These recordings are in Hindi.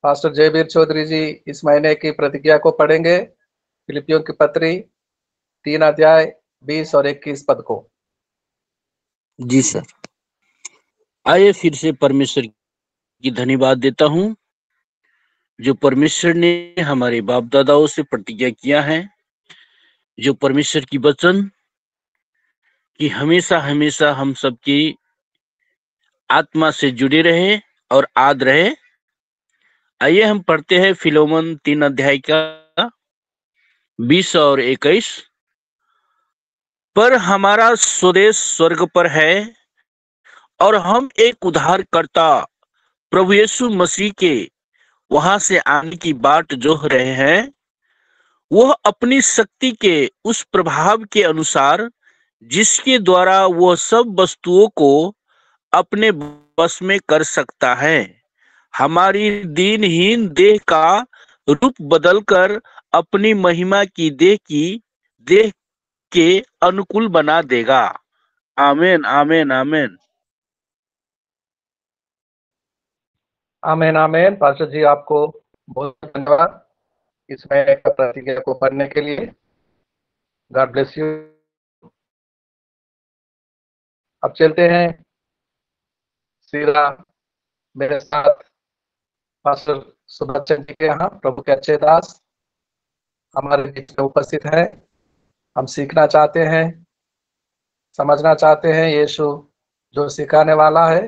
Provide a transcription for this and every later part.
पास्टर जयवीर चौधरी जी इस महीने की प्रतिज्ञा को पढ़ेंगे। फिलिपियों की पत्री 3 अध्याय 20 और 21 पद को। जी सर। आइए फिर से परमेश्वर की धन्यवाद देता हूँ, जो परमेश्वर ने हमारे बाप दादाओं से प्रतिज्ञा किया है, जो परमेश्वर की वचन कि हमेशा हमेशा हम सबकी आत्मा से जुड़े रहे और आद रहे। आइए हम पढ़ते हैं फिलोमन 3 अध्याय का 20 और 21। पर हमारा स्वदेश स्वर्ग पर है और हम एक उद्धारकर्ता प्रभु यीशु मसीह के वहां से आने की बाट जोह रहे हैं। वह अपनी शक्ति के उस प्रभाव के अनुसार जिसके द्वारा वह सब वस्तुओं को अपने बस में कर सकता है, हमारी दीनहीन देह का रूप बदलकर अपनी महिमा की देह के अनुकूल बना देगा। आमीन आमीन आमीन। आमीन आमीन। पास्टर जी आपको बहुत धन्यवाद इस महीने का प्रतिज्ञा को पढ़ने के लिए। God bless you. अब चलते हैं सीधा मेरे साथ पास्टर सुभाष चंद जी के यहाँ। प्रभु के अच्छे दास हमारे बीच में उपस्थित है। हम सीखना चाहते हैं, समझना चाहते हैं। यीशु जो सिखाने वाला है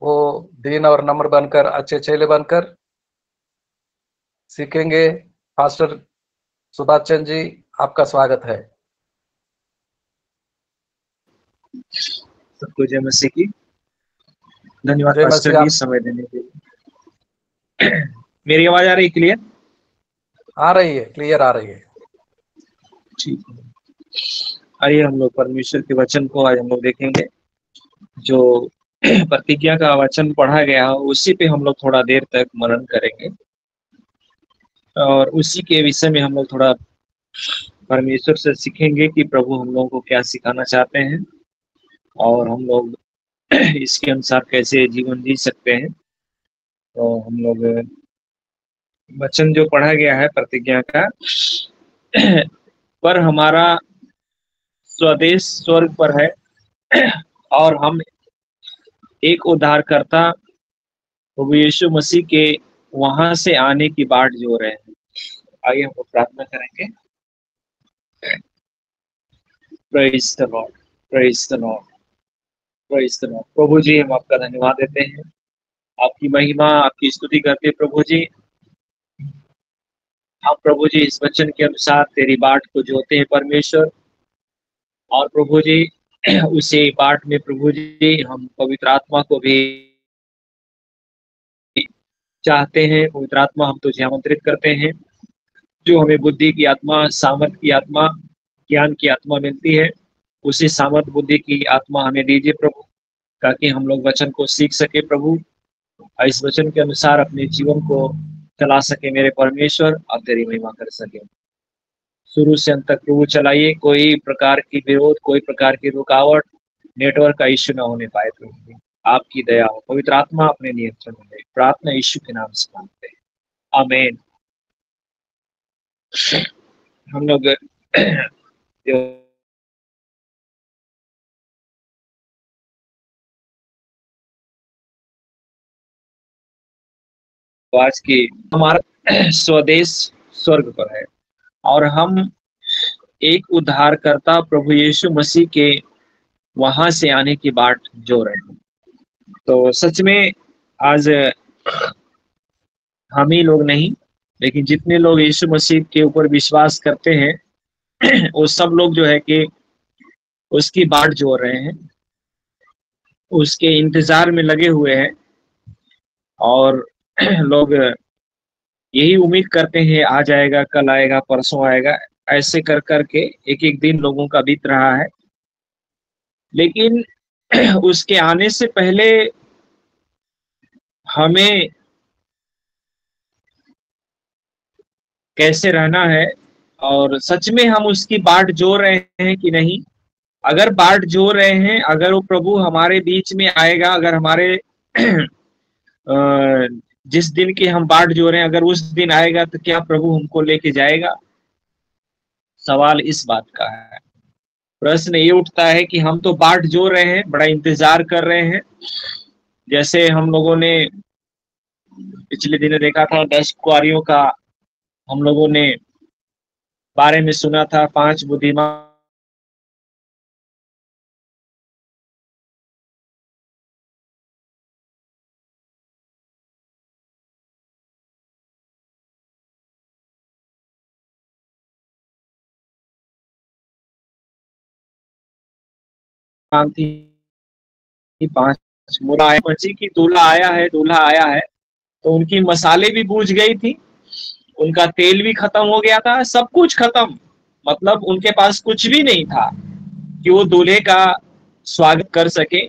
वो दीन और नम्र बनकर, अच्छे चेले बनकर सीखेंगे। पास्टर सुभाष चंद जी आपका स्वागत है। सबको जय मसीह की। धन्यवाद जय पास्टर मसीह। जी समय देने के लिए। मेरी आवाज आ रही है क्लियर? आ रही है, क्लियर आ रही है। ठीक है, आइए हम लोग परमेश्वर के वचन को आज हम लोग देखेंगे। जो प्रतिज्ञा का वचन पढ़ा गया है उसी पे हम लोग थोड़ा देर तक मनन करेंगे और उसी के विषय में हम लोग थोड़ा परमेश्वर से सीखेंगे कि प्रभु हम लोगों को क्या सिखाना चाहते हैं और हम लोग इसके अनुसार कैसे जीवन जी सकते हैं। तो हम लोग वचन जो पढ़ा गया है प्रतिज्ञा का, पर हमारा स्वदेश स्वर्ग पर है और हम एक उद्धारकर्ता प्रभु यीशु मसीह के वहां से आने की बाट जो रहे हैं। आइए हम प्रार्थना करेंगे। Praise the Lord, praise the Lord, praise the Lord. प्रभु जी हम आपका धन्यवाद देते हैं, आपकी महिमा आपकी स्तुति करते हैं प्रभु जी। हम प्रभु जी इस वचन के अनुसार तेरी बाट को जोते हैं परमेश्वर, और प्रभु जी उसी बाट में प्रभु जी हम पवित्र आत्मा को भी चाहते हैं। पवित्र आत्मा हम तुझे आमंत्रित करते हैं, जो हमें बुद्धि की आत्मा, सामर्थ की आत्मा, ज्ञान की आत्मा मिलती है, उसी सामर्थ बुद्धि की आत्मा हमें दीजिए प्रभु, ताकि हम लोग वचन को सीख सके प्रभु, और इस वचन के अनुसार अपने जीवन को चला सके मेरे परमेश्वर, और तेरी महिमा कर सके। शुरू से अंत तक प्रभु चलाइए, कोई प्रकार की विरोध, कोई प्रकार की रुकावट, नेटवर्क का इश्यू ना होने पाए प्रभु। आपकी दया हो, पवित्र आत्मा अपने नियंत्रण में। प्रार्थना यीशु के नाम से मांगते हैं, आमीन। हम लोग आज की हमारा स्वदेश स्वर्ग पर है और हम एक उद्धारकर्ता प्रभु यीशु मसीह के वहां से आने की बाट जो रहे हैं। तो सच में आज हम ही लोग नहीं, लेकिन जितने लोग यीशु मसीह के ऊपर विश्वास करते हैं वो सब लोग जो है कि उसकी बाट जोड़ रहे हैं, उसके इंतजार में लगे हुए हैं, और लोग यही उम्मीद करते हैं आ जाएगा, कल आएगा, परसों आएगा, ऐसे कर करके एक एक दिन लोगों का बीत रहा है। लेकिन उसके आने से पहले हमें कैसे रहना है, और सच में हम उसकी बाट जोड़ रहे हैं कि नहीं। अगर बाट जोड़ रहे हैं, अगर वो प्रभु हमारे बीच में आएगा, अगर हमारे जिस दिन की हम बाट जो रहे हैं, अगर उस दिन आएगा तो क्या प्रभु हमको लेके जाएगा? सवाल इस बात का है। प्रश्न ये उठता है कि हम तो बाट जो रहे हैं, बड़ा इंतजार कर रहे हैं। जैसे हम लोगों ने पिछले दिनों देखा था 10 कुंवारियों का, हम लोगों ने बारे में सुना था, 5 बुद्धिमान थी, 5 मूला आया, मछली की दूल्हा आया है, दूल्हा आया है। तो उनकी मसाले भी बूझ गई थी, उनका तेल भी खत्म हो गया था, सब कुछ खत्म। मतलब उनके पास कुछ भी नहीं था कि वो दूल्हे का स्वागत कर सके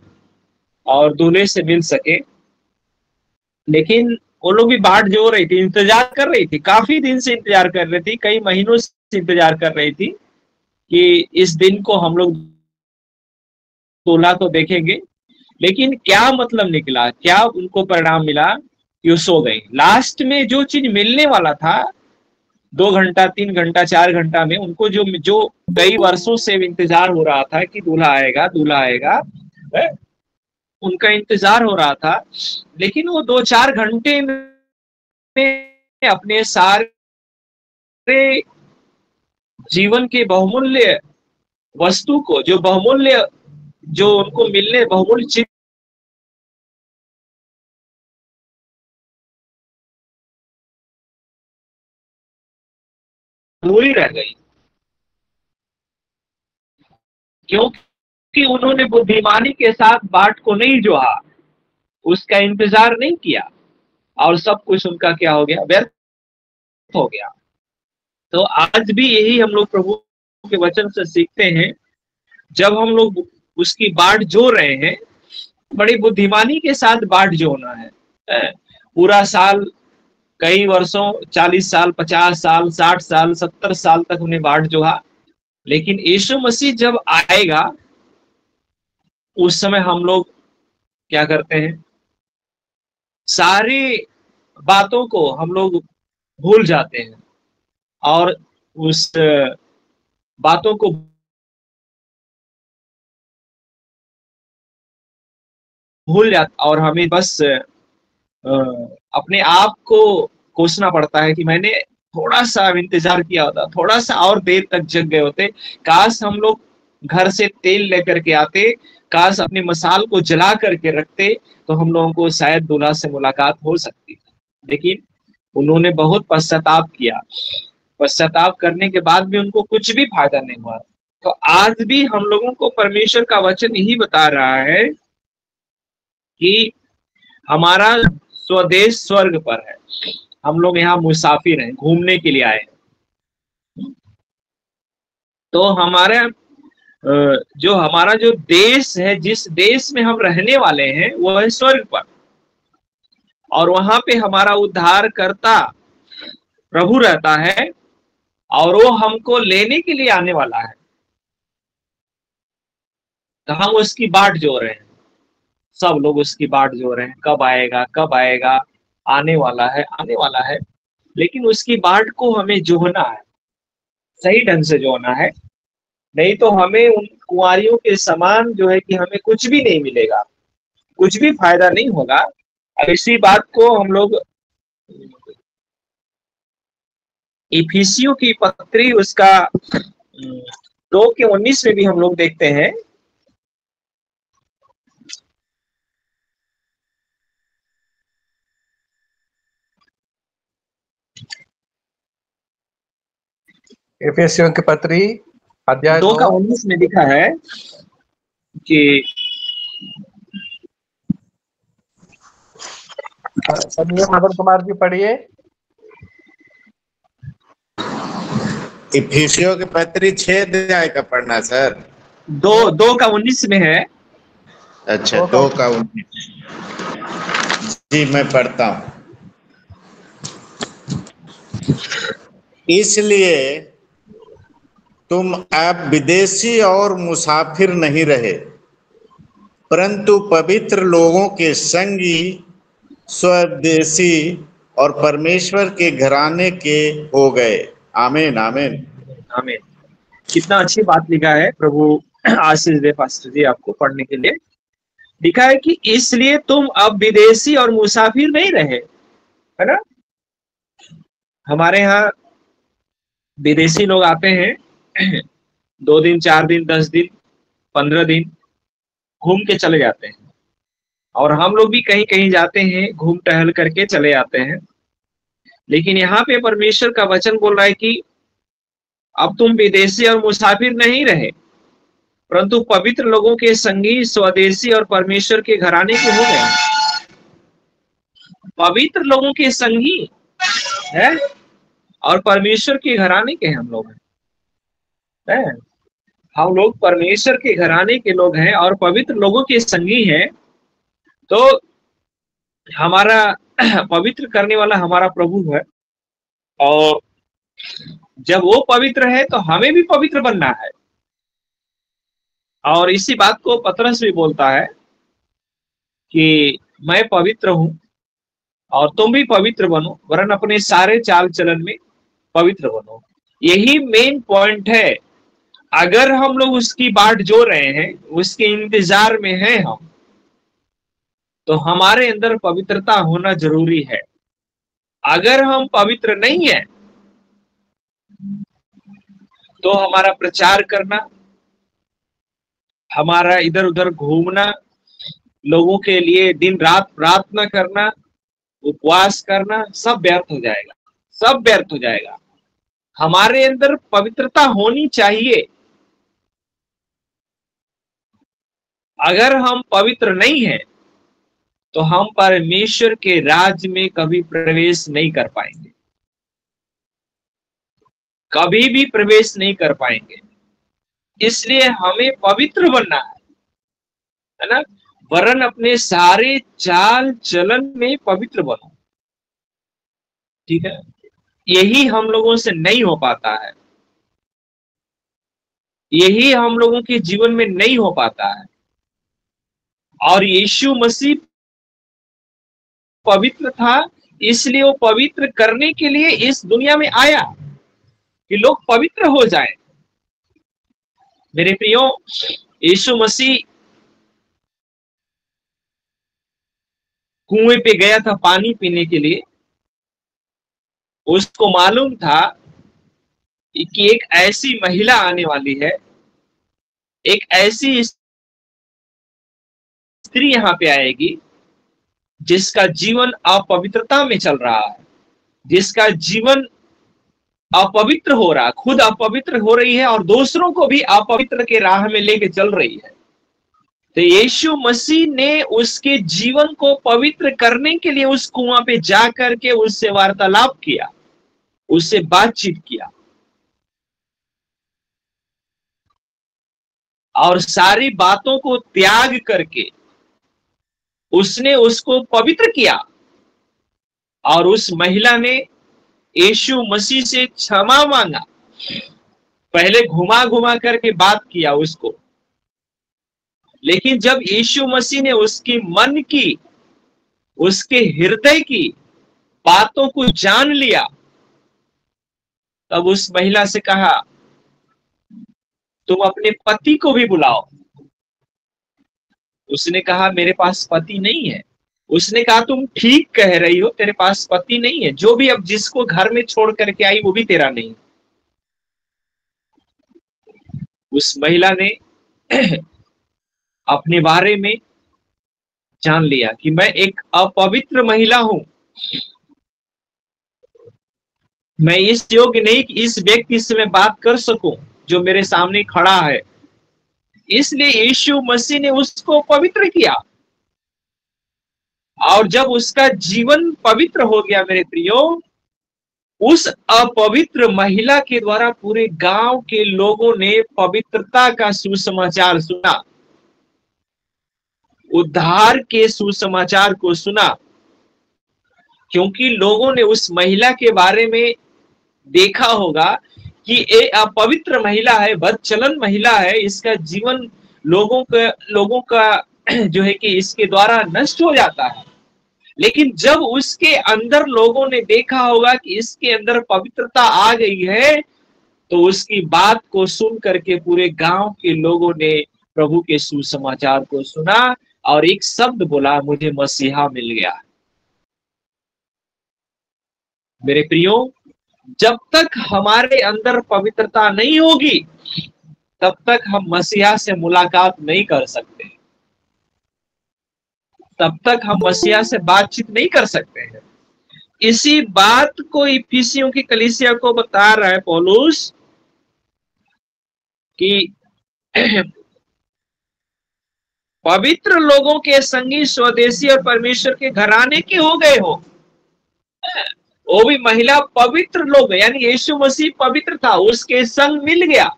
और दूल्हे से मिल सके। लेकिन वो लोग भी बाट जो रही थी, इंतजार कर रही थी, काफी दिन से इंतजार कर रही थी, कई महीनों से इंतजार कर रही थी कि इस दिन को हम लोग दूल्हा को देखेंगे। लेकिन क्या मतलब निकला, क्या उनको परिणाम मिला कि वो सो गई। लास्ट में जो चीज मिलने वाला था 2 घंटा 3 घंटा 4 घंटा में, उनको जो जो कई वर्षों से इंतजार हो रहा था कि दूल्हा आएगा दूल्हा आएगा, उनका इंतजार हो रहा था। लेकिन वो 2-4 घंटे में अपने सारे जीवन के बहुमूल्य वस्तु को, जो बहुमूल्य, जो उनको मिलने बहुमूल्य चीज अधूरी रह गई, क्योंकि उन्होंने बुद्धिमानी के साथ बाट को नहीं जोहा, उसका इंतजार नहीं किया, और सब कुछ उनका क्या हो गया, व्यर्थ हो गया। तो आज भी यही हम लोग प्रभु के वचन से सीखते हैं। जब हम लोग उसकी बाट जो रहे हैं, बड़ी बुद्धिमानी के साथ बाट जोना है। पूरा साल, कई वर्षों, 40 साल, 50 साल, 60 साल, 70 साल तक उन्हें बाट जोहा। लेकिन यीशु मसीह जब आएगा, उस समय हम लोग क्या करते हैं, सारी बातों को हम लोग भूल जाते हैं और उस बातों को भूल जाते, और हमें बस अपने आप को कोसना पड़ता है कि मैंने थोड़ा सा इंतजार किया होता, थोड़ा सा और देर तक जग गए होते, काश हम लोग घर से तेल लेकर के आते, काश अपने मसाल को जला करके रखते, तो हम लोगों को शायद दूल्हा से मुलाकात हो सकती। लेकिन उन्होंने बहुत पश्चाताप किया, पश्चाताप करने के बाद भी उनको कुछ भी फायदा नहीं हुआ। तो आज भी हम लोगों को परमेश्वर का वचन यही बता रहा है कि हमारा स्वदेश स्वर्ग पर है, हम लोग यहाँ मुसाफिर हैं, घूमने के लिए आए हैं। तो हमारा जो देश है, जिस देश में हम रहने वाले हैं, वो है स्वर्ग पर, और वहां पे हमारा उद्धारकर्ता प्रभु रहता है, और वो हमको लेने के लिए आने वाला है। तो हम उसकी बाट जो रहे हैं, सब लोग उसकी बाट जो रहे हैं, कब आएगा कब आएगा, आने वाला है आने वाला है। लेकिन उसकी बाट को हमें जोहना है, सही ढंग से जोहना है, नहीं तो हमें उन कुंवारियों के समान जो है कि हमें कुछ भी नहीं मिलेगा, कुछ भी फायदा नहीं होगा। अब इसी बात को हम लोग इफिसियों की पत्री उसका 2:19 में भी हम लोग देखते हैं। एफेसियों की पत्री अध्याय 2:19 में लिखा है कि मदन कुमार जी पढ़िए। इफिसियों की पत्री 6 अध्याय का पढ़ना सर। 2:19 में है। अच्छा, 2:19 जी मैं पढ़ता हूं। इसलिए तुम अब विदेशी और मुसाफिर नहीं रहे, परंतु पवित्र लोगों के संगी स्वदेशी और परमेश्वर के घराने के हो गए। आमीन आमीन आमीन। कितना अच्छी बात लिखा है, प्रभु आशीष दे पास्टर जी आपको पढ़ने के लिए। लिखा है कि इसलिए तुम अब विदेशी और मुसाफिर नहीं रहे, है ना। हमारे यहाँ विदेशी लोग आते हैं 2 दिन 4 दिन 10 दिन 15 दिन घूम के चले जाते हैं, और हम लोग भी कहीं कहीं जाते हैं, घूम टहल करके चले आते हैं। लेकिन यहाँ पे परमेश्वर का वचन बोल रहा है कि अब तुम विदेशी और मुसाफिर नहीं रहे, परंतु पवित्र लोगों के संगी, स्वदेशी और परमेश्वर के घराने के हो गए। पवित्र लोगों के संगी है और परमेश्वर के घराने के हम लोग हैं। हम लोग परमेश्वर के घराने के लोग हैं और पवित्र लोगों के संगी हैं। तो हमारा पवित्र करने वाला हमारा प्रभु है, और जब वो पवित्र है तो हमें भी पवित्र बनना है। और इसी बात को पतरस भी बोलता है कि मैं पवित्र हूं और तुम भी पवित्र बनो, वरन अपने सारे चाल चलन में पवित्र बनो। यही मेन पॉइंट है। अगर हम लोग उसकी बाट जो रहे हैं, उसके इंतजार में हैं हम, तो हमारे अंदर पवित्रता होना जरूरी है। अगर हम पवित्र नहीं है तो हमारा प्रचार करना, हमारा इधर उधर घूमना, लोगों के लिए दिन रात प्रार्थना करना, उपवास करना, सब व्यर्थ हो जाएगा, सब व्यर्थ हो जाएगा। हमारे अंदर पवित्रता होनी चाहिए। अगर हम पवित्र नहीं हैं तो हम परमेश्वर के राज्य में कभी प्रवेश नहीं कर पाएंगे, कभी भी प्रवेश नहीं कर पाएंगे। इसलिए हमें पवित्र बनना है ना, वरन अपने सारे चाल चलन में पवित्र बनो। ठीक है, यही हम लोगों से नहीं हो पाता है, यही हम लोगों के जीवन में नहीं हो पाता है। और यीशु मसीह पवित्र था, इसलिए वो पवित्र करने के लिए इस दुनिया में आया कि लोग पवित्र हो जाएं। मेरे प्रियो, यीशु मसीह कुएं पे गया था पानी पीने के लिए। उसको मालूम था कि एक ऐसी महिला आने वाली है, एक ऐसी स्त्री यहाँ पे आएगी जिसका जीवन अपवित्रता में चल रहा है, जिसका जीवन अपवित्र हो रहा, खुद अपवित्र हो रही है और दूसरों को भी अपवित्र के राह में लेके चल रही है। तो यीशु मसीह ने उसके जीवन को पवित्र करने के लिए उस कुआं पे जा करके उससे वार्तालाप किया, उससे बातचीत किया और सारी बातों को त्याग करके उसने उसको पवित्र किया। और उस महिला ने यीशु मसीह से क्षमा मांगा, पहले घुमा घुमा करके बात किया उसको, लेकिन जब यीशु मसीह ने उसकी मन की, उसके हृदय की बातों को जान लिया, तब उस महिला से कहा तुम अपने पति को भी बुलाओ। उसने कहा मेरे पास पति नहीं है। उसने कहा तुम ठीक कह रही हो, तेरे पास पति नहीं है, जो भी अब जिसको घर में छोड़ करके आई वो भी तेरा नहीं। उस महिला ने अपने बारे में जान लिया कि मैं एक अपवित्र महिला हूं, मैं इस योग्य नहीं कि इस व्यक्ति से मैं बात कर सकूं जो मेरे सामने खड़ा है। इसलिए यीशु मसीह ने उसको पवित्र किया, और जब उसका जीवन पवित्र हो गया मेरे प्रियो, उस अपवित्र महिला के द्वारा पूरे गांव के लोगों ने पवित्रता का सुसमाचार सुना, उद्धार के सुसमाचार को सुना, क्योंकि लोगों ने उस महिला के बारे में देखा होगा कि ये अपवित्र महिला है, बदचलन महिला है, इसका जीवन लोगों का जो है कि इसके द्वारा नष्ट हो जाता है। लेकिन जब उसके अंदर लोगों ने देखा होगा कि इसके अंदर पवित्रता आ गई है, तो उसकी बात को सुन करके पूरे गांव के लोगों ने प्रभु के सुसमाचार को सुना और एक शब्द बोला, मुझे मसीहा मिल गया। मेरे प्रियो, जब तक हमारे अंदर पवित्रता नहीं होगी तब तक हम मसीहा से मुलाकात नहीं कर सकते, तब तक हम मसीहा से बातचीत नहीं कर सकते हैं। इसी बात को इफिसियों की कलीसिया को बता रहा है पौलुस कि पवित्र लोगों के संगी स्वदेशी और परमेश्वर के घराने के हो गए हो। वो भी महिला पवित्र लोग, यानी यीशु मसीह पवित्र था, उसके संग मिल गया,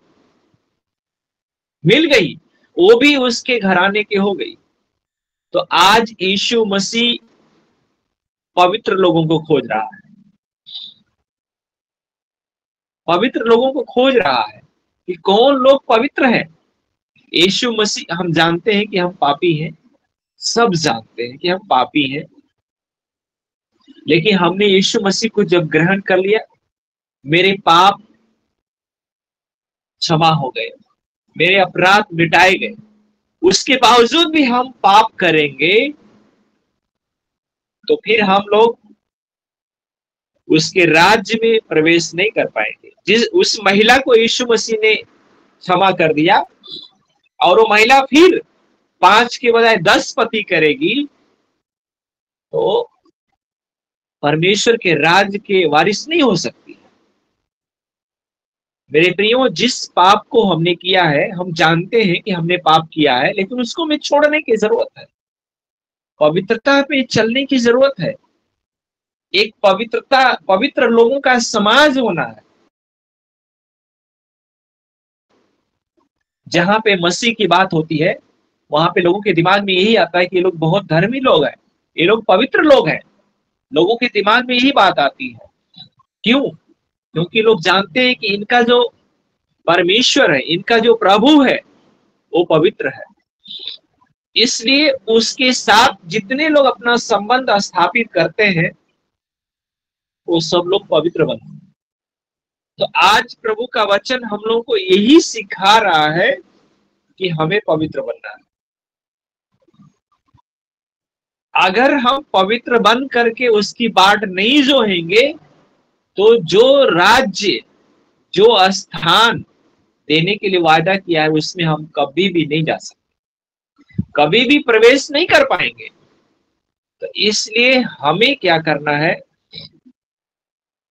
मिल गई, वो भी उसके घराने के हो गई। तो आज यीशु मसीह पवित्र लोगों को खोज रहा है, पवित्र लोगों को खोज रहा है कि कौन लोग पवित्र हैं। यीशु मसीह, हम जानते हैं कि हम पापी हैं, सब जानते हैं कि हम पापी हैं, लेकिन हमने यीशु मसीह को जब ग्रहण कर लिया, मेरे पाप क्षमा हो गए, मेरे अपराध मिटाए गए। उसके बावजूद भी हम पाप करेंगे तो फिर हम लोग उसके राज्य में प्रवेश नहीं कर पाएंगे। उस महिला को यीशु मसीह ने क्षमा कर दिया और वो महिला फिर 5 के बजाय 10 पति करेगी, तो परमेश्वर के राज्य के वारिस नहीं हो सकती। मेरे प्रियो, जिस पाप को हमने किया है, हम जानते हैं कि हमने पाप किया है, लेकिन उसको हमें छोड़ने की जरूरत है, पवित्रता पे चलने की जरूरत है। एक पवित्र लोगों का समाज होना है, जहां पे मसीह की बात होती है वहां पे लोगों के दिमाग में यही आता है कि ये लोग बहुत धर्मी लोग हैं, ये लोग पवित्र लोग हैं। लोगों के दिमाग में यही बात आती है। क्यों? क्योंकि लोग जानते हैं कि इनका जो परमेश्वर है, इनका जो प्रभु है, वो पवित्र है। इसलिए उसके साथ जितने लोग अपना संबंध स्थापित करते हैं वो सब लोग पवित्र बनते हैं। तो आज प्रभु का वचन हम लोगों को यही सिखा रहा है कि हमें पवित्र बनना है। अगर हम पवित्र बन करके उसकी बाट नहीं जोहेंगे तो जो राज्य, जो स्थान देने के लिए वादा किया है उसमें हम कभी भी नहीं जा सकते, कभी भी प्रवेश नहीं कर पाएंगे। तो इसलिए हमें क्या करना है?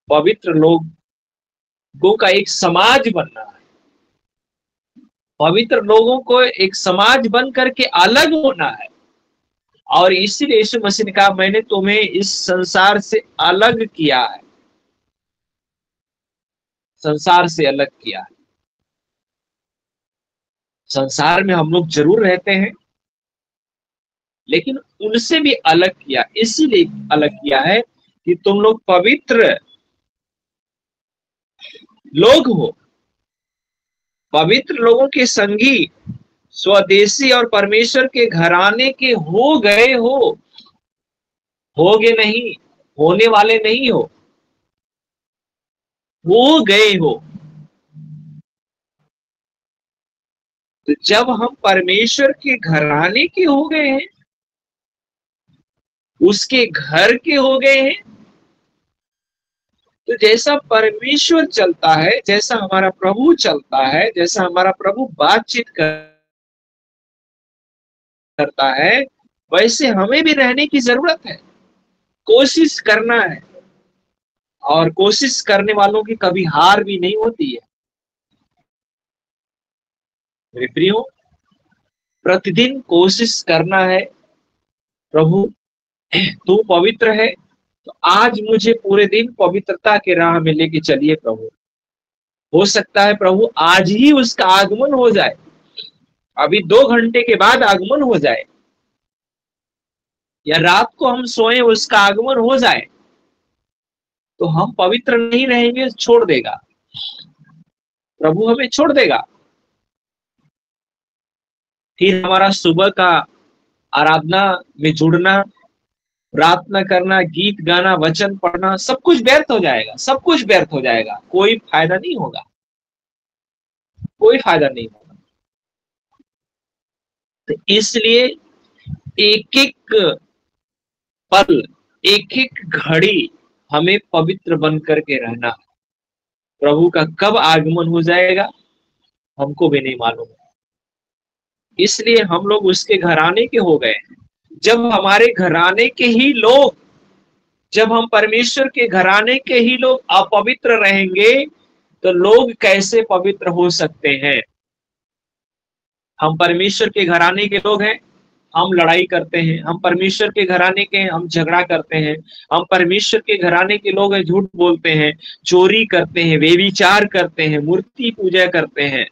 पवित्र लोगों का एक समाज बनना है, पवित्र लोगों को एक समाज बन करके अलग होना है। और इसीलिए यीशु मसीह ने कहा, मैंने तुम्हें इस संसार से अलग किया है, संसार से अलग किया है। संसार में हम लोग जरूर रहते हैं, लेकिन उनसे भी अलग किया, इसीलिए अलग किया है कि तुम लोग पवित्र लोग हो, पवित्र लोगों के संगी, स्वदेशी और परमेश्वर के घराने के हो गए होगे नहीं, होने वाले नहीं हो गए हो। तो जब हम परमेश्वर के घराने के हो गए हैं, उसके घर के हो गए हैं, तो जैसा परमेश्वर चलता है, जैसा हमारा प्रभु चलता है, जैसा हमारा प्रभु बातचीत करता है, वैसे हमें भी रहने की जरूरत है, कोशिश करना है। और कोशिश करने वालों की कभी हार भी नहीं होती है। मेरे प्रियो, प्रतिदिन कोशिश करना है, प्रभु तू पवित्र है, तो आज मुझे पूरे दिन पवित्रता के राह में लेके चलिए प्रभु। हो सकता है प्रभु आज ही उसका आगमन हो जाए, अभी 2 घंटे के बाद आगमन हो जाए, या रात को हम सोए उसका आगमन हो जाए, तो हम पवित्र नहीं रहेंगे, छोड़ देगा प्रभु, हमें छोड़ देगा। फिर हमारा सुबह का आराधना में जुड़ना, प्रार्थना करना, गीत गाना, वचन पढ़ना, सब कुछ व्यर्थ हो जाएगा, सब कुछ व्यर्थ हो जाएगा, कोई फायदा नहीं होगा, कोई फायदा नहीं होगा। तो इसलिए एक एक पल, एक एक घड़ी हमें पवित्र बन करके रहना। प्रभु का कब आगमन हो जाएगा हमको भी नहीं मालूम, इसलिए हम लोग उसके घराने के हो गए। जब हमारे घराने के ही लोग, जब हम परमेश्वर के घराने के ही लोग अपवित्र रहेंगे तो लोग कैसे पवित्र हो सकते हैं? हम परमेश्वर के घराने के लोग हैं, हम लड़ाई करते हैं। हम परमेश्वर के घराने के हैं, हम झगड़ा करते हैं। हम परमेश्वर के घराने के लोग हैं, झूठ बोलते हैं, चोरी करते हैं, व्यभिचार करते हैं, मूर्ति पूजा करते हैं,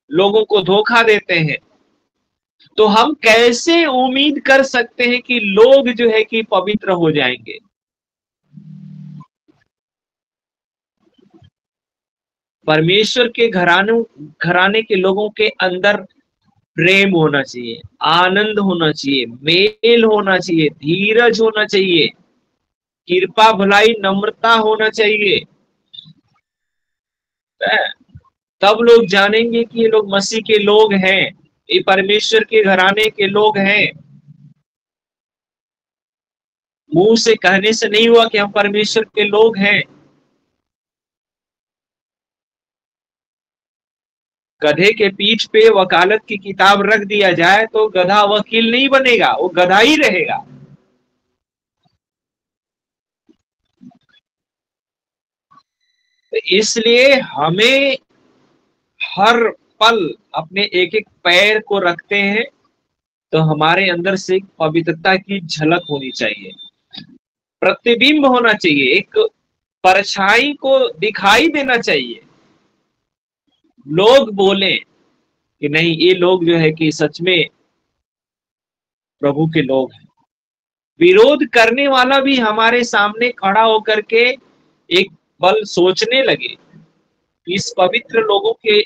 लोगों को धोखा देते हैं। तो हम कैसे उम्मीद कर सकते हैं कि लोग जो है कि पवित्र हो जाएंगे? परमेश्वर के घराने के लोगों के अंदर प्रेम होना चाहिए, आनंद होना चाहिए, मेल होना चाहिए, धीरज होना चाहिए, कृपा भलाई नम्रता होना चाहिए। तब लोग जानेंगे कि ये लोग मसीह के लोग हैं, ये परमेश्वर के घराने के लोग हैं। मुंह से कहने से नहीं हुआ कि हम परमेश्वर के लोग हैं। गधे के पीठ पे वकालत की किताब रख दिया जाए तो गधा वकील नहीं बनेगा, वो गधा ही रहेगा। तो इसलिए हमें हर पल अपने एक एक पैर को रखते हैं तो हमारे अंदर से एक पवित्रता की झलक होनी चाहिए, प्रतिबिंब होना चाहिए, एक परछाई को दिखाई देना चाहिए। लोग बोले कि नहीं, ये लोग जो है कि सच में प्रभु के लोग हैं। विरोध करने वाला भी हमारे सामने खड़ा होकर के एक पल सोचने लगे, इस पवित्र लोगों के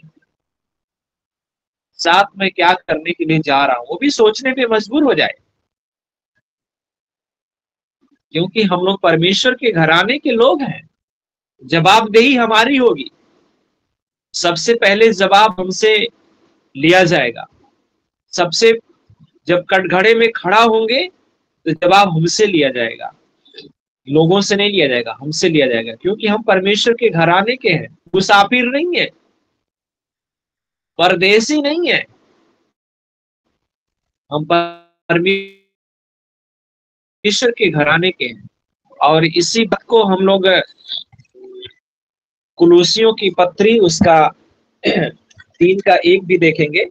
साथ मैं क्या करने के लिए जा रहा हूं, वो भी सोचने पे मजबूर हो जाए। क्योंकि हम लोग परमेश्वर के घराने के लोग हैं, जवाबदेही हमारी होगी। सबसे पहले जवाब हमसे लिया जाएगा। सबसे जब कटघरे में खड़ा होंगे तो जवाब हमसे लिया जाएगा, लोगों से नहीं लिया जाएगा, हमसे लिया जाएगा। क्योंकि हम परमेश्वर के घराने के हैं, मुसाफिर नहीं है, परदेसी नहीं है, हम परमेश्वर के घराने के हैं। और इसी बात को हम लोग कुलूसियों की पत्री उसका 3:1 भी देखेंगे।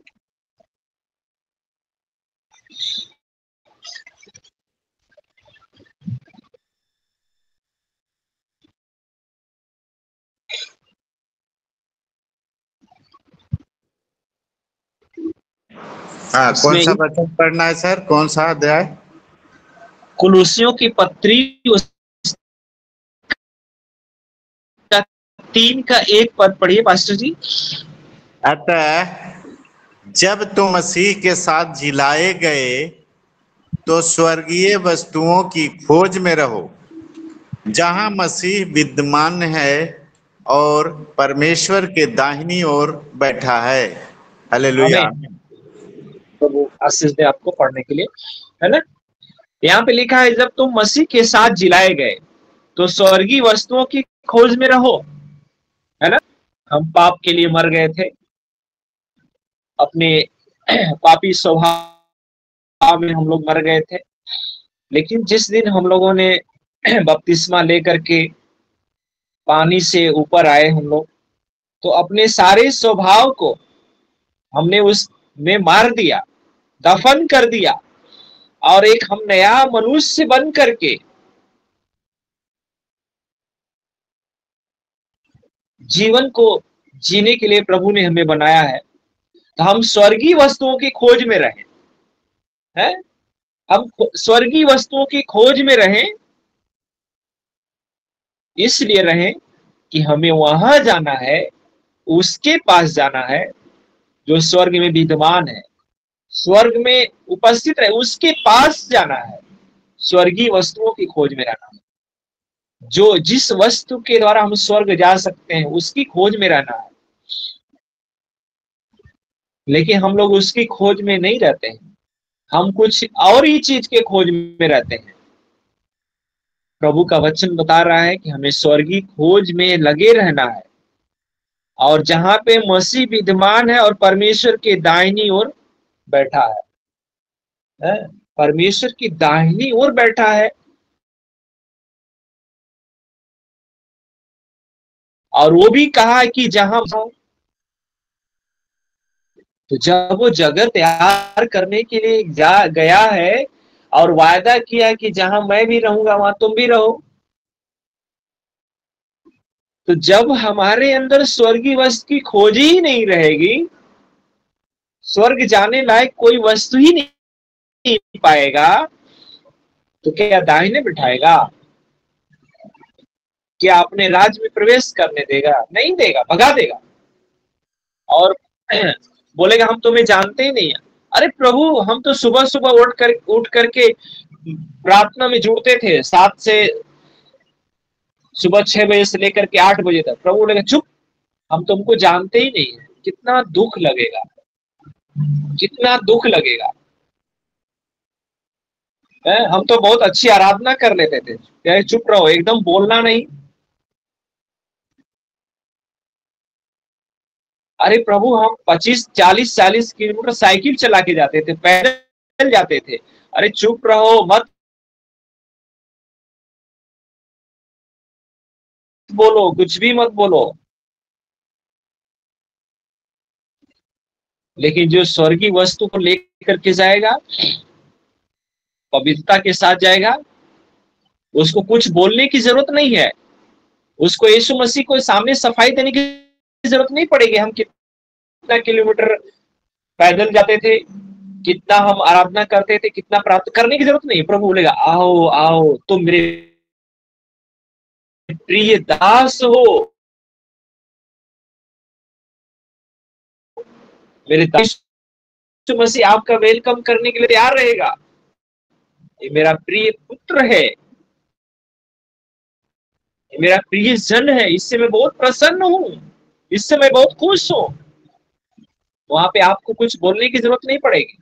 हाँ, कौन सा वचन पढ़ना है सर? कौन सा अध्याय? कुलूसियों की पत्री 3:1 पद पढ़िए पास्टर जी। अतः जब तुम मसीह के साथ जिलाए गए तो स्वर्गीय वस्तुओं की खोज में रहो, जहां मसीह विद्यमान है और परमेश्वर के दाहिनी ओर बैठा है। हालेलुया। तो वो आशीष दे आपको पढ़ने के लिए, है ना। यहाँ पे लिखा है, जब तुम मसीह के साथ जिलाए गए तो स्वर्गीय वस्तुओं की खोज में रहो, है ना। हम पाप के लिए मर गए थे, अपने पापी स्वभाव में हम लोग मर गए थे। लेकिन जिस दिन हम लोगों ने बपतिस्मा लेकर के पानी से ऊपर आए हम लोग, तो अपने सारे स्वभाव को हमने उसमें मार दिया, दफन कर दिया, और एक हम नया मनुष्य बन करके जीवन को जीने के लिए प्रभु ने हमें बनाया है। तो हम स्वर्गीय वस्तुओं की खोज में रहें, हैं? हम स्वर्गीय वस्तुओं की खोज में रहें, इसलिए रहें कि हमें वहां जाना है, उसके पास जाना है जो स्वर्ग में विद्यमान है, स्वर्ग में उपस्थित है, उसके पास जाना है। स्वर्गीय वस्तुओं की खोज में रहना, जो जिस वस्तु के द्वारा हम स्वर्ग जा सकते हैं उसकी खोज में रहना है। लेकिन हम लोग उसकी खोज में नहीं रहते हैं, हम कुछ और ही चीज के खोज में रहते हैं। प्रभु का वचन बता रहा है कि हमें स्वर्गीय खोज में लगे रहना है, और जहां पे मसीह विद्यमान है और परमेश्वर के दाहिनी ओर बैठा है, परमेश्वर की दाहिनी ओर बैठा है, और वो भी कहा कि जहां, तो जब वो जगह तैयार करने के लिए गया है और वायदा किया कि जहां मैं भी रहूंगा वहां तुम भी रहो, तो जब हमारे अंदर स्वर्गीय वस्तु की खोज ही नहीं रहेगी, स्वर्ग जाने लायक कोई वस्तु ही नहीं पाएगा, तो क्या दाहिने बिठाएगा? क्या अपने राज्य में प्रवेश करने देगा? नहीं देगा, भगा देगा और बोलेगा हम तुम्हें जानते ही नहीं है। अरे प्रभु, हम तो सुबह सुबह उठ करके प्रार्थना में जुड़ते थे, 7 से सुबह 6 बजे से लेकर के 8 बजे तक। प्रभु बोलेगा चुप, हम तुमको जानते ही नहीं है। कितना दुख लगेगा, कितना दुख लगेगा। हम तो बहुत अच्छी आराधना कर लेते थे, चुप रहो, एकदम बोलना नहीं। अरे प्रभु, हम 25-40 किलोमीटर साइकिल चला के जाते थे, पैदल जाते थे। अरे चुप रहो, मत बोलो, कुछ भी मत बोलो। लेकिन जो स्वर्गीय वस्तु को लेकर के जाएगा, पवित्रता के साथ जाएगा, उसको कुछ बोलने की जरूरत नहीं है। उसको यीशु मसीह को सामने सफाई देने की जरूरत नहीं पड़ेगी। हम कितना किलोमीटर पैदल जाते थे, कितना हम आराधना करते थे, कितना प्रार्थना करने की जरूरत नहीं। प्रभु बोलेगा आओ आओ, तुम मेरे प्रिय दास हो, मेरे दास मसीह आपका वेलकम करने के लिए तैयार रहेगा। ये मेरा प्रिय पुत्र है, ये मेरा प्रिय जन है, इससे मैं बहुत प्रसन्न हूं, इससे मैं बहुत खुश हूं। वहां पे आपको कुछ बोलने की जरूरत नहीं पड़ेगी।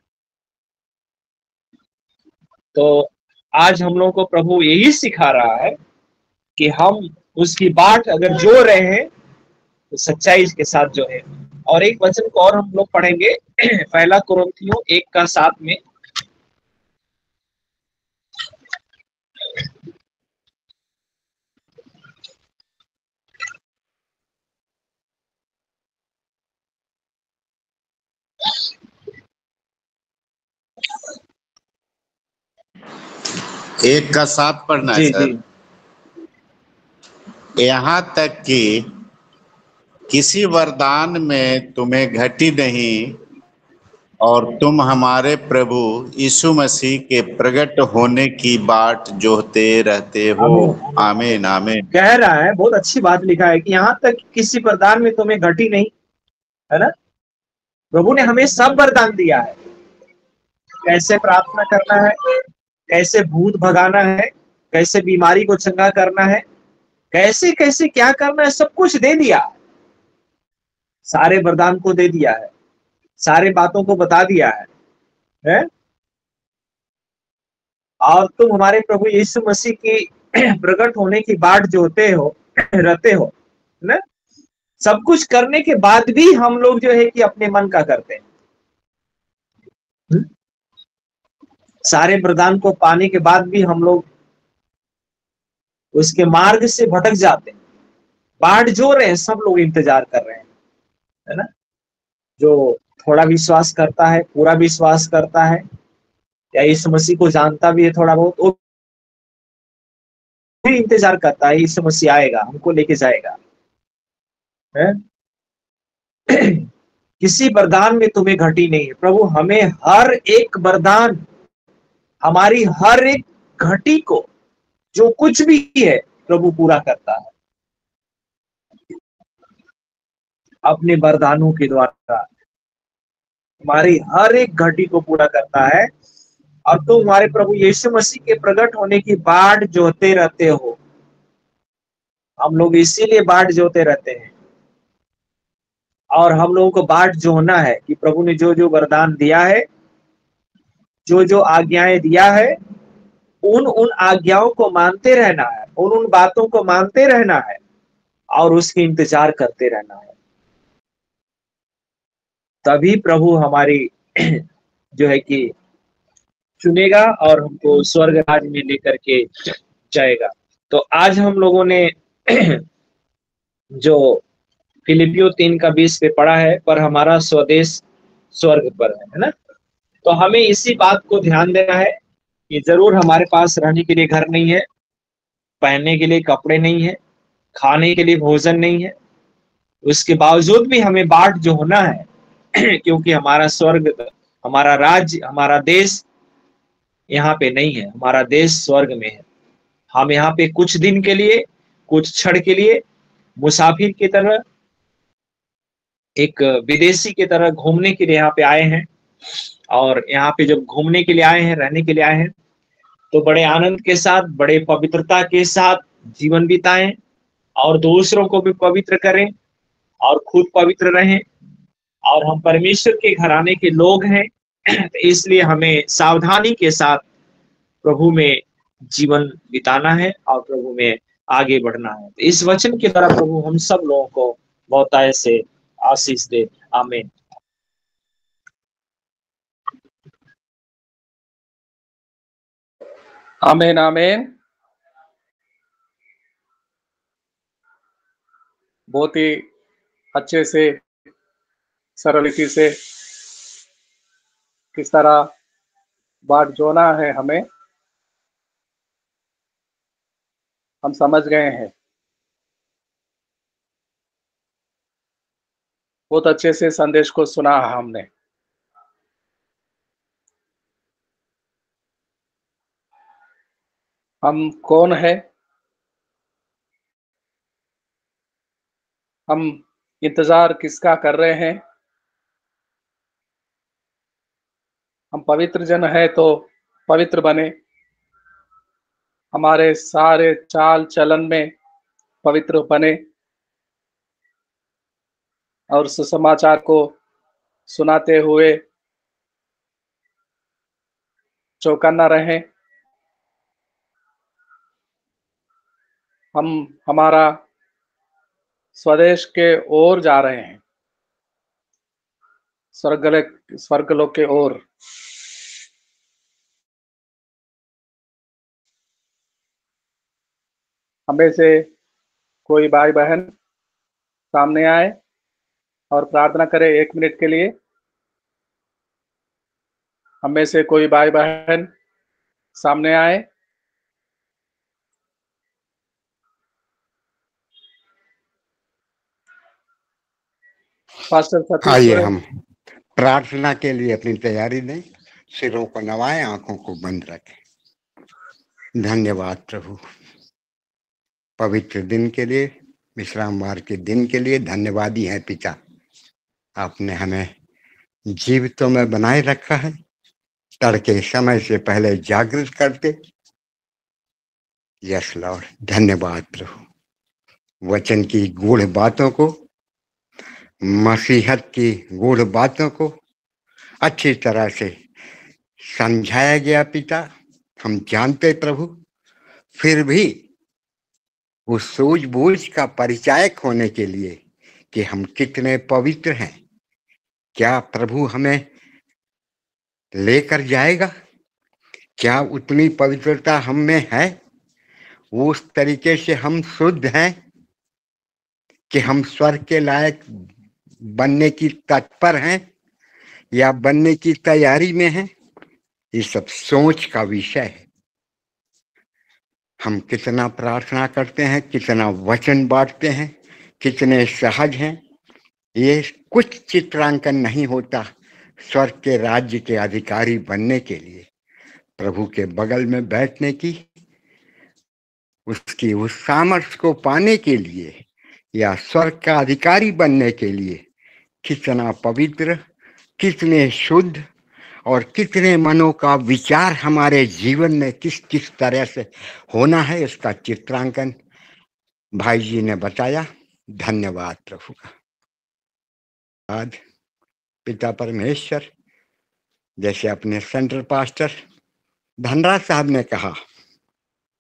तो आज हम लोगों को प्रभु यही सिखा रहा है कि हम उसकी बाट अगर जो रहे हैं तो सच्चाई के साथ जो है। और एक वचन को और हम लोग पढ़ेंगे, पहला कुरिन्थियों 1:7 में। एक का 7 पढ़ना है सर। यहाँ तक कि किसी वरदान में तुम्हें घटी नहीं, और तुम हमारे प्रभु यीशु मसीह के प्रकट होने की बाट जोहते रहते हो। आमीन आमीन। कह रहा है, बहुत अच्छी बात लिखा है कि यहाँ तक किसी वरदान में तुम्हें घटी नहीं, है ना। प्रभु ने हमें सब वरदान दिया है, कैसे प्रार्थना करना है, कैसे भूत भगाना है, कैसे बीमारी को चंगा करना है, कैसे कैसे क्या करना है, सब कुछ दे दिया। सारे वरदान को दे दिया है, सारे बातों को बता दिया है? और तुम हमारे प्रभु यीशु मसीह की प्रकट होने की बाट जोते हो, रहते हो ना। सब कुछ करने के बाद भी हम लोग जो है कि अपने मन का करते हैं। सारे वरदान को पाने के बाद भी हम लोग उसके मार्ग से भटक जाते हैं। बाट जो रहे हैं, सब लोग इंतजार कर रहे हैं, है ना। जो थोड़ा विश्वास करता है, पूरा विश्वास करता है, या यीशु मसीह को जानता भी है थोड़ा बहुत, वो भी इंतजार करता है यीशु मसीह आएगा, हमको लेके जाएगा, है? किसी वरदान में तुम्हें घटी नहीं है। प्रभु हमें हर एक वरदान, हमारी हर एक घटी को, जो कुछ भी है, प्रभु पूरा करता है अपने वरदानों के द्वारा। हमारी हर एक घटी को पूरा करता है। और तुम हमारे प्रभु यीशु मसीह के प्रकट होने की बाट जोहते रहते हो। हम लोग इसीलिए बाट जोहते रहते हैं, और हम लोगों को बाट जोहना है कि प्रभु ने जो जो वरदान दिया है, जो जो आज्ञाएं दिया है, उन उन आज्ञाओं को मानते रहना है, उन उन बातों को मानते रहना है और उसकी इंतजार करते रहना है। तभी प्रभु हमारी जो है कि चुनेगा और हमको स्वर्ग राज में लेकर के जाएगा। तो आज हम लोगों ने जो फिलिपियो 3:20 पे पढ़ा है, पर हमारा स्वदेश स्वर्ग पर है ना। तो हमें इसी बात को ध्यान देना है कि जरूर हमारे पास रहने के लिए घर नहीं है, पहनने के लिए कपड़े नहीं है, खाने के लिए भोजन नहीं है, उसके बावजूद भी हमें बाट जो होना है क्योंकि हमारा स्वर्ग, हमारा राज्य, हमारा देश यहाँ पे नहीं है, हमारा देश स्वर्ग में है। हम यहाँ पे कुछ दिन के लिए, कुछ क्षण के लिए मुसाफिर की तरह, एक विदेशी की तरह घूमने के लिए यहाँ पे आए हैं। और यहाँ पे जब घूमने के लिए आए हैं, रहने के लिए आए हैं, तो बड़े आनंद के साथ, बड़े पवित्रता के साथ जीवन बिताएं और दूसरों को भी पवित्र करें और खुद पवित्र रहें। और हम परमेश्वर के घराने के लोग हैं, तो इसलिए हमें सावधानी के साथ प्रभु में जीवन बिताना है और प्रभु में आगे बढ़ना है। तो इस वचन के द्वारा प्रभु हम सब लोगों को बहुतायत से आशीष दे। आमीन। आमीन आमीन। बहुत ही अच्छे से, सरल रीति से किस तरह बाट जोना है हमें, हम समझ गए हैं। बहुत अच्छे से संदेश को सुना हमने। हम कौन है, हम इंतजार किसका कर रहे हैं। हम पवित्र जन है तो पवित्र बने, हमारे सारे चाल चलन में पवित्र बने और सुसमाचार को सुनाते हुए चौकन्ना रहें। हम हमारा स्वदेश के ओर जा रहे हैं, स्वर्गलोक के ओर। हमें से कोई भाई बहन सामने आए और प्रार्थना करे 1 मिनट के लिए। हमें से कोई भाई बहन सामने आए। पास्टर सतीश, आइए हम प्रार्थना के लिए अपनी तैयारी दें, सिरों को नवाएं, आंखों को बंद रखें। धन्यवाद प्रभु, पवित्र दिन के लिए, विश्रामवार के दिन के लिए धन्यवादी है पिता। आपने हमें जीवितों में बनाए रखा है, तड़के समय से पहले जागृत करते। यस लॉर्ड, धन्यवाद प्रभु। वचन की गूढ़ बातों को, मसीहत की गूढ़ बातों को अच्छी तरह से समझाया गया पिता। हम जानते प्रभु, फिर भी उस सूझबूझ का परिचायक होने के लिए कि हम कितने पवित्र हैं, क्या प्रभु हमें लेकर जाएगा? क्या उतनी पवित्रता हम में है? उस तरीके से हम शुद्ध हैं कि हम स्वर्ग के लायक बनने की तत्पर हैं या बनने की तैयारी में हैं? ये सब सोच का विषय है। हम कितना प्रार्थना करते हैं, कितना वचन बांटते हैं, कितने सहज हैं, ये कुछ चित्रांकन नहीं होता स्वर्ग के राज्य के अधिकारी बनने के लिए, प्रभु के बगल में बैठने की, उसकी उस सामर्थ्य को पाने के लिए या स्वर्ग का अधिकारी बनने के लिए कितना पवित्र, कितने शुद्ध और कितने मनों का विचार हमारे जीवन में किस किस तरह से होना है, इसका चित्रांकन भाई जी ने बताया। धन्यवाद प्रभु का। आज पिता परमेश्वर, जैसे अपने सेंट्रल पास्टर धनराज साहब ने कहा,